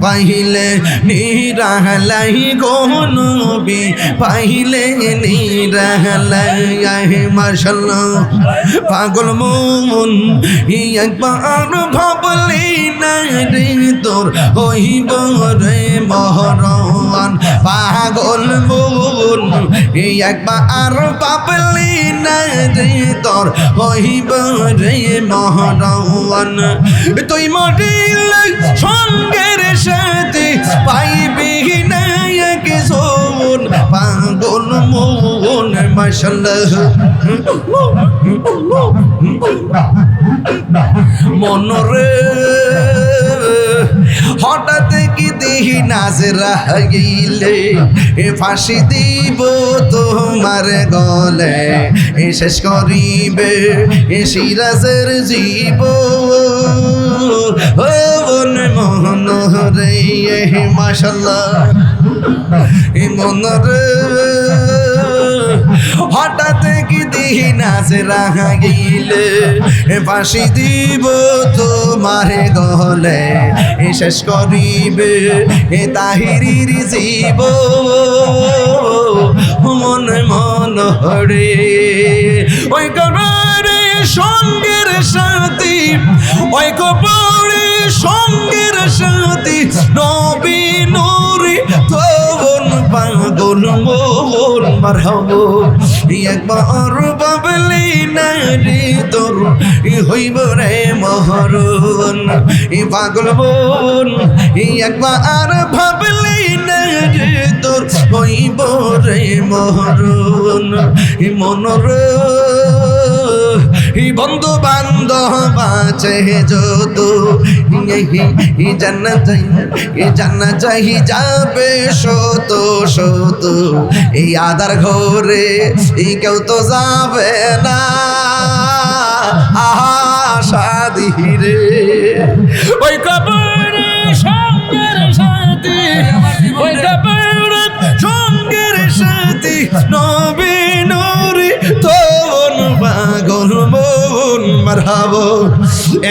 পাইলে নিরালাই গো নবী পাইলে নিরালাই মাশাআল্লাহ পাগল মন একবার ভাবলি না রে তোর হইব রে মহরণ পাগল মন একবার ভাবলি না রে তোর হইব রে মহরণ তুই মরিলে সঙ্গের সাথে পাইবি না একজন পাগল মন মাশাআল্লাহ মনরে হঠাৎ কি দেহি নাজরা গেলে ফাঁসি দিব তোমার গলে শেষ করিবে সিরাজের জীব মনরে মাশাআল্লাহ মনরে হঠাৎ কি দেহি নাজরা গেলে ফাঁসি দিব তোমার গলে শেষ করিবে তাহিরির জীব মন মন হরে ওই কবরে সঙ্গের সাথী ওই কবরে সঙ্গের সাথী নবী নূরে তবন পাগল মন মারহাবা একবার ভাবলি না রে তোর হইব রে মহরণ পাগল মন একবার ভাবলি না রে তোর হইব রে মহরণ মনর বন্ধু বান্ধব আছে যত জান্নাত চাই যাবে শত শত এই আদার ঘরে কেউ তো যাবে না আশাদি রে ওই কবরে সঙ্গের সাথী ওই কবরে সঙ্গের সাথী নবী নূরে তবন পাগল মন মারহাবা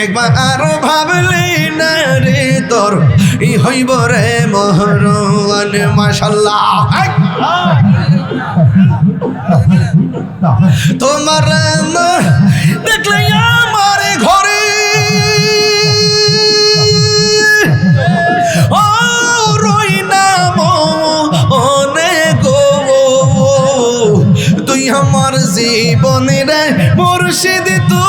একবার আরো ভাবলি না রে তোর হইব রে মহরণ মাশাআল্লাহ তোমার দেখলে আমার ঘরে ও রই নাম অনেক তুই আমার জীবনের মুর্শিদ তো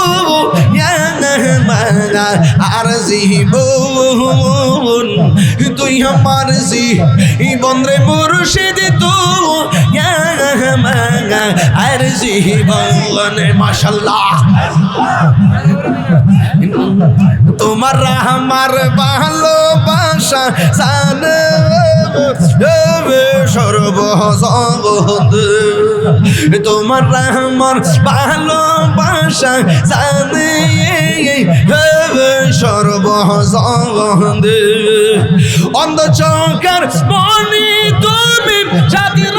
আর জীবন তুই আমার জীবন রে মুর্শিদ তো আর জীবন মাশাআল্লাহ তোমার আমার ভালোবাসা জানে সর্বজগৎ তোমার আমার ভালোবাসা জানে সর্বজগৎ অন্ধ চোখের মনি তুমি জাতির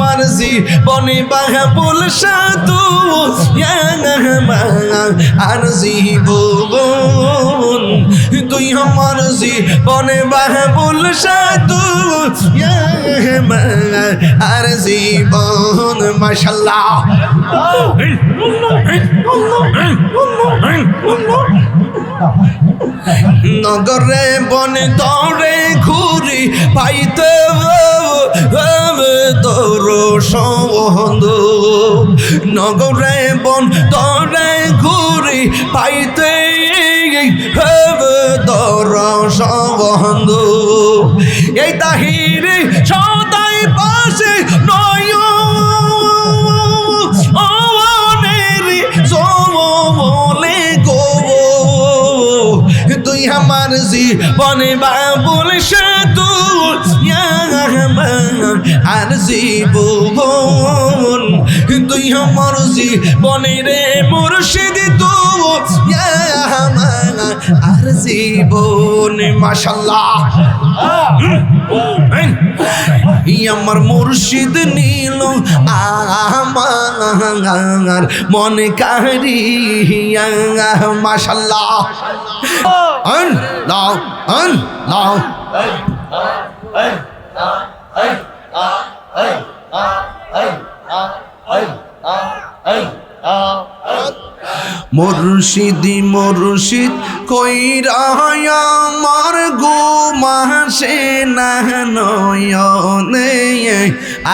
আমার জীবনে বাহাবুল সাধু আর জীবন তুই আমার জীবনে বাহাবুল সাধু আর জীবন মাশাআল্লাহ নগরে বনে দৌড়ে ঘুরি পাইতে তোর সন্ধ নগরে বন দৌড়ে ঘুরি পাইতে তোর সন্ধ এই তাহিরে সদাই পাশে নয় তুই আমার জীবনে বাবুল সাধু আর জীবন তুই আমার জীবনে রে মুর্শিদ তো আর জীবন মাশাআল্লাহ আমার মুর্শিদ নীল আমার মন কারিয়া মাশাআল্লাহ আল্লাহ আল্লাহ মুর্শিদি মুর্শিদ কইরা আমার ঘুমাসে না নয়নে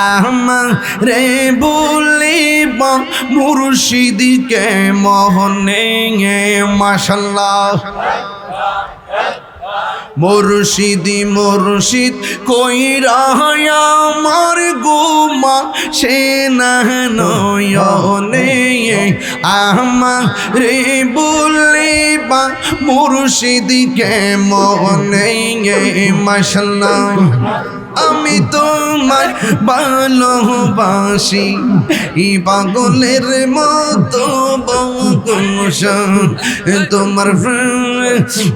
আমারে বলিব মুর্শিদকে মোহনে মাশাআল্লাহ মুর্শিদি মুর্শিদ কইরা আমার গুমা সে না নয়নে আমারে বলিবা মুর্শিদকে মনে মাশাআল্লাহ আমি তোমার ভালোবাসি পাগলের মতো বকুশ তোমার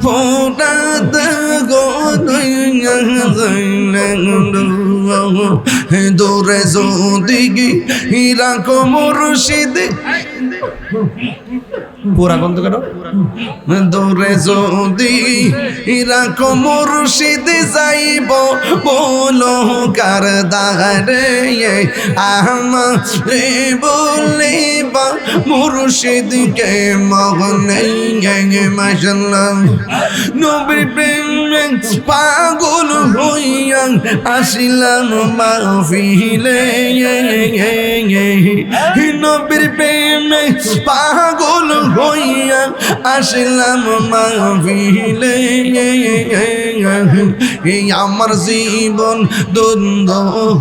ফোটাতে দূরে যদি রাখো মুর্শিদ পুরা বন্ধ করো দূরে যদি রাখো মুর্শিদ যাইব বলো কার দারে আমারে বলিবা মুর্শিদকে মগনে মাশাআল্লাহ নবীর প্রেমে পাগল হইয়া আসিলাম মাহফিলে নবীর প্রেমে পাগল হইয়া আসলাম মাহফিলে এই আমার জীবন দ্বন্দ্ব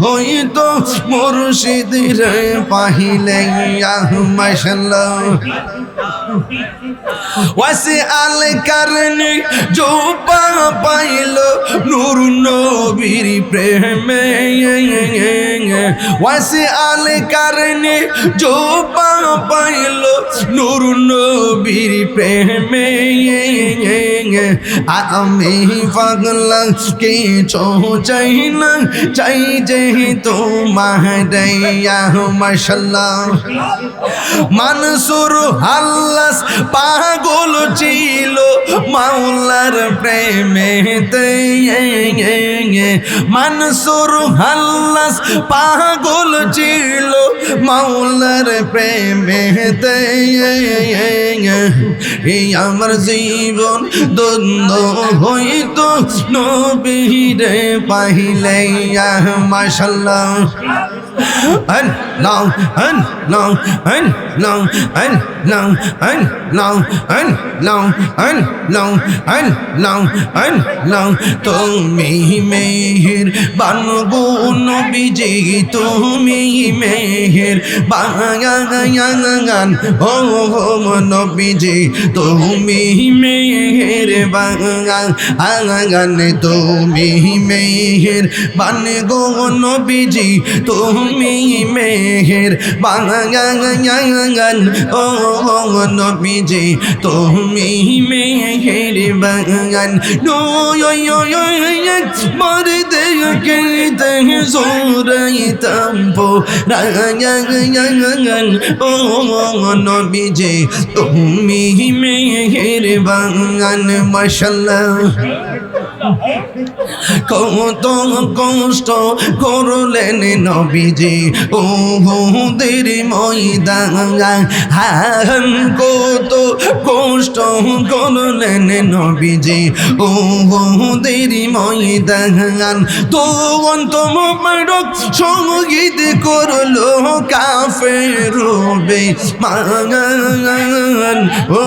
হইতো মুর্শিদের পাহিলে মাশাআল্লাহ ওয়াসি আল কারনি জোপা পাইল নূর নবীর প্রেমে ওয়াসি আল কারনি জোপা পাইল নূর নবীর প্রেমে আমি পাগলা কিছু চাই না চাই যে তোমার মাশাআল্লাহ মানসুর আল্লাহ পাগল ছিল মাওলার প্রেমেতে মানসুর আল্লাহ পাগল ছিল মাওলার প্রেমেতে এই আমার জীবন দ্বন্দ্ব হইতো নবীরে পাইলে মাশাআল্লাহ আল্লাহ আল্লাহ আল্লাহ আল্লাহ আল্লাহ আল্লাহ আল্লাহ আল্লাহ আল্লাহ তুমি মেহের বানগো নবীজি তুমি মেহের বাগান ও নবীজি তুমি মেহের বাগান তুমি মেহের বানগো নবীজি তুমি মেহের বাগান ও নবীজি তুমি মেহের বাগান মর দেখে জোরাইতাম রাগান ও নবীজি তুমি মেহের বাগান মাশাআল্লাহ কত কষ্ট করলেন নবীজি ওহুদের ময়দান কত কষ্ট করলেন নবীজি ওহুদের ময়দান তখন তোমারক সঙ্গীত করলো কাফের বেঈমান ও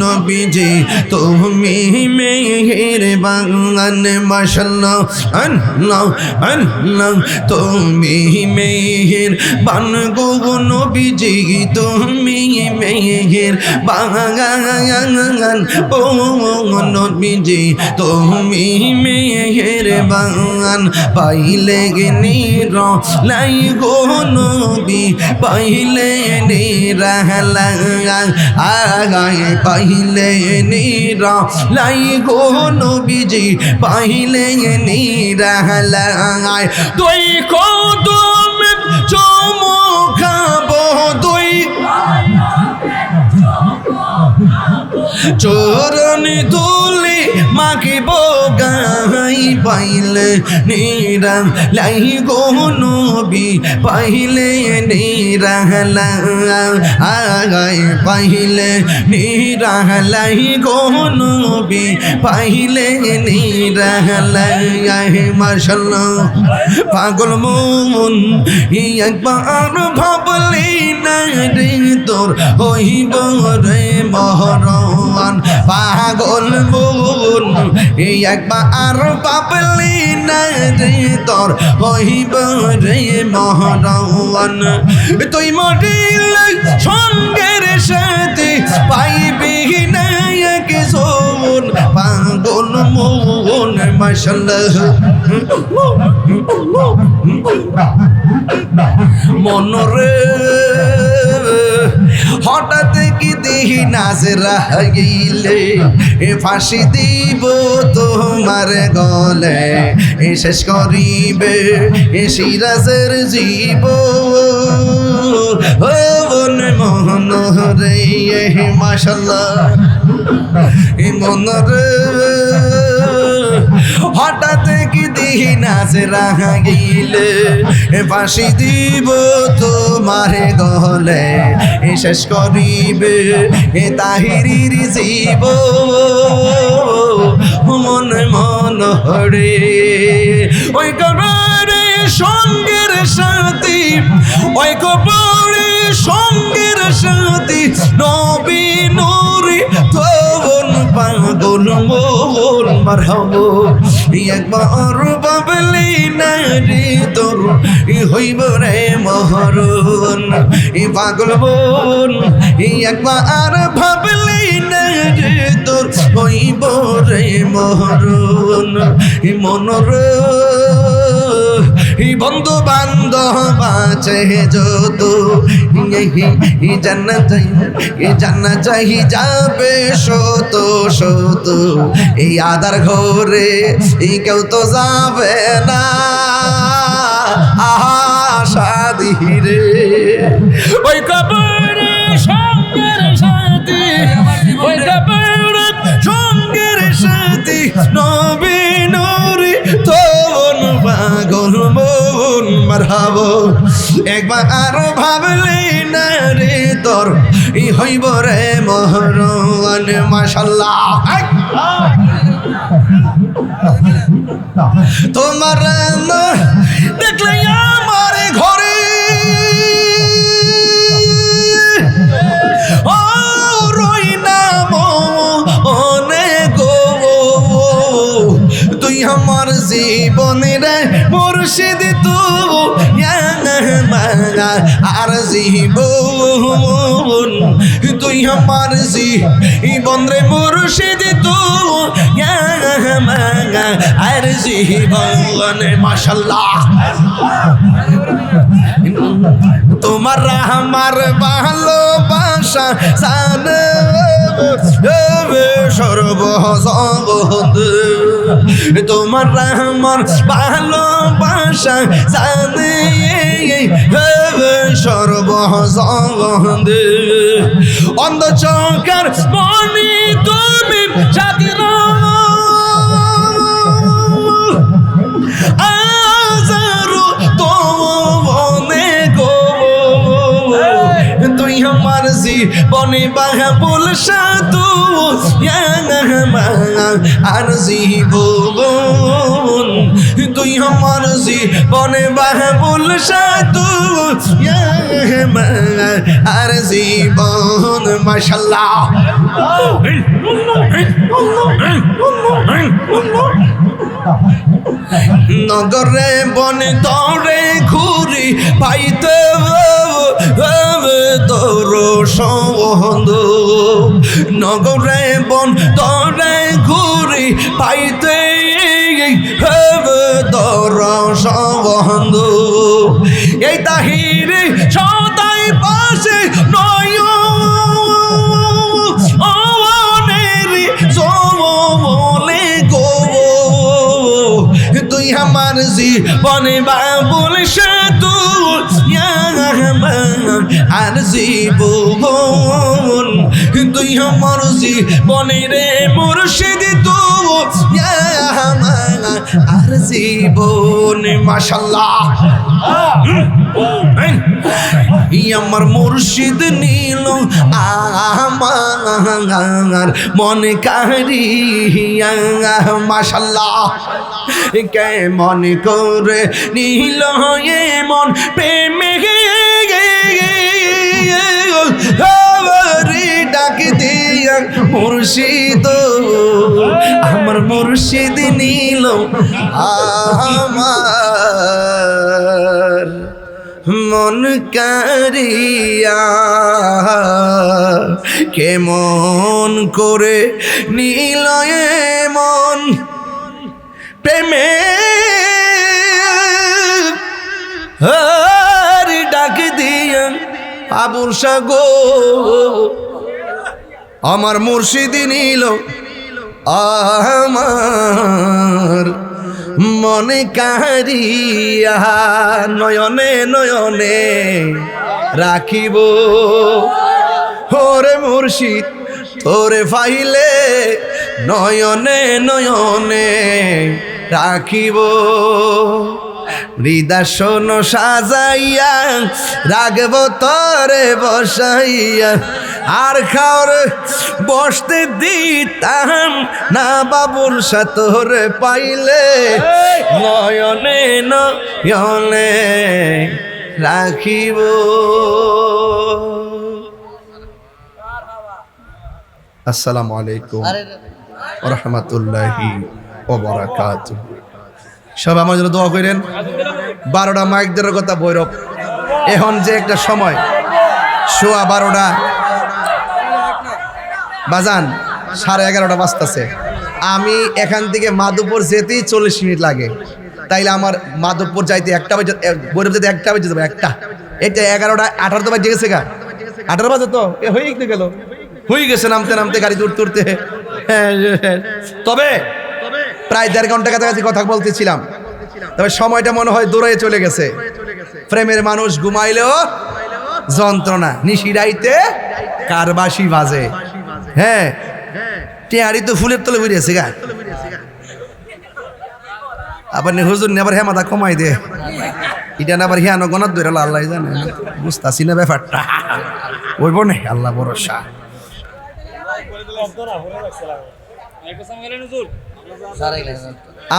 নবীজি তুমি মেহেরবান বাগান মাশাল্লাহ আল্লাহ আল্লাহ তুমি মেহের বান গো নবীজি তুমি মেহের বাগান ও নবীজি তুমি মেহের বাগান পাইলে নির লাই গো নবী পাইলে নিরালা আগায় পাইলে নির লাই গো নবীজি পাইলে নিরালা দুই কদম চমকাবো দুই চরণ তুলি মাখিব গাই পাইলে নিরাম লাই গো নবী পাইলে নিরালা আগাই পাইলে নিরালাই গো নবী পাইলে নিরালা মাশাল্লাহ পাগল মন একবার ভাবলি না রে তোর হইব রে মহরণ পাগল মন একবার ভাবলি না রে তোর হইব রে মহরণ তুই মরিলে সঙ্গের সাথে পাইবি না কে সোন পাগল মন মাশাল্লাহ মনরে হঠাৎ কি দেহি নাজরা গিলে ফাঁসি দিব তোমার গলে শেষ করিবে সিরাজের জীব মনরে মাশাল্লাহ মনরে হঠাৎ কি দিহি নাজরা গিলে ফাঁসি দিব তোমার গলে শেষ করিবে তাহিরির জীব মন মন হরে ওই কবরে সঙ্গের সাথী ওই কবরে সঙ্গের সাথী নবী নূরি তবন পাগল মোহন মারহাবো একবার বাবলি না রে তোর হইব রে মহরণ পাগল বোন একবার ভাবলি না রে তোর হইব রে মহরণ মনর বন্ধু বান্ধব আছে যত জানা চাহি যাবে শত শত এই আধার ঘরে কেউ তো যাবে না আশা দিরে ওই কবরে সঙ্গের সাথী ওই কবরে সঙ্গের সাথী নবী নূরি তোন পাগল মন মারহাবো একবার আরো ভাবলি না রে তোর হইব রে মহরণ মাশাল্লাহ তোমার দেখলে আমার ঘরে ও রই নাম অনেক তুই আমার জীবনের মুর্শিদ তু আর জীবন তুই আমার জীবন রে মুর্শিদ তু আর জীবন মাশাল্লাহ তোমার আমার ভালোবাসা জানে সর্বজগৎ তোমার আমার ভালোবাসা জানে সর্বজগৎ অন্ধ চোখের মনি তুমি জাতির আমার জীবনে বাহাবুল সাধু আর জীবন তুই আমার জীবনে বাহাবুল সাধু আর জীবন মাশাআল্লাহ নগরে বনে দরে ঘুরি পাইতে তোর সন্ধ নগরে বন দরে ঘুরি পাইতে তোর সন্ধ এই তাহিরে সদাই পাশে নয় তুই আমার জীবনে বাবুল সাধু আর জীবন তুই আমার জীবনে রে মুর্শিদ তু আর জীবন মাশাআল্লাহ আমার মুর্শিদ নীল আমার মন কারিয়া মাশাআল্লাহ কেমন করে নীল মন প্রেমে ডাক দিয়া মুর্শিদ আমার মুর্শিদ নীল আমার মন কারিয়া কেমন করে নীল মন প্রেমে ডাক দিয়া আবুল সাগো আমার মুর্শিদ নীল আমার মনে কারিয়া নয়নে নয়নে রাখিব ওরে মুর্শিদ তোরে ফাইলে নয়নে নয়নে রাখিব হৃদয় সাজাইয়া রাখব তরে বসাইয়া আর খাওয়ার বসতে দিতাম না বাবুর সাথে পাইলে নয়নে নয়নে রাখিব আসসালামু আলাইকুম ওয়া রাহমাতুল্লাহি ওয়া বারাকাতুহু সব আমার জন্য দোয়া করেন 12টা মাইক দেওয়ার কথা ভৈরব এখন যে একটা সময় সোয়া 12টা বাজান 11:30 বাজতেছে আমি এখান থেকে মাধবপুর যেতেই 40 মিনিট লাগে তাইলে আমার মাধবপুর যাইতে 1টা বাজে ভৈরব যেতে 1টা বাজে যাবে 1টা এটা 11টা 18 বাজে গেছে গা 18 বাজে তো হয়ে গেল হয়ে গেছে নামতে নামতে গাড়ি উঠতে উঠতে তবে প্রায় 1.5 ঘন্টা কাছাকাছি কথা বলতেছিলাম তবে সময়টা মনে হয় দূরে চলে গেছে প্রেমের মানুষ ঘুমাইলেও যন্ত্রণা নিশিরাইতে কারবাসি বাজে হ্যাঁ টেহারি তো ফুলের তলে বেরিয়েছে গা আবার হুজুর আবার হেমাদা কমাই দে এটা না আবার হিয়ানো গনাত ধরে আল্লাহ জানে বুঝতাছি না ব্যাপারটা ওইব না আল্লাহ ভরসা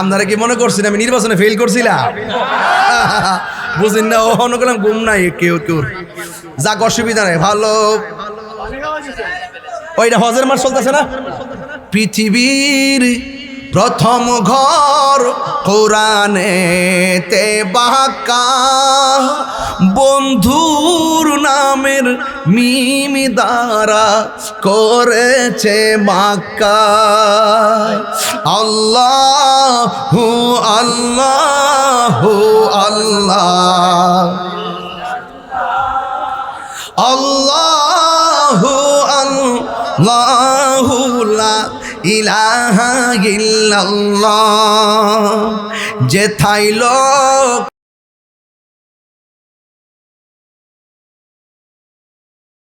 আপনারা কি মনে করছেন আমি নির্বাচনে ফেল করছিলাম বুঝলেন না ওখানে গেলাম ঘুম নাই কেউ কেউ যাক অসুবিধা নাই ভালো ওইটা হজের মাস চলতেছে না পৃথিবীর প্রথম ঘর কোরআনেতে বাঁকা বন্ধুর নামের মিম দ্বারা করেছে মাক্কা আল্লাহু আল্লাহু আল্লাহ আল্লাহু আল্লাহু লা ইলাহা ইল্লাল্লাহ যেথায় লোক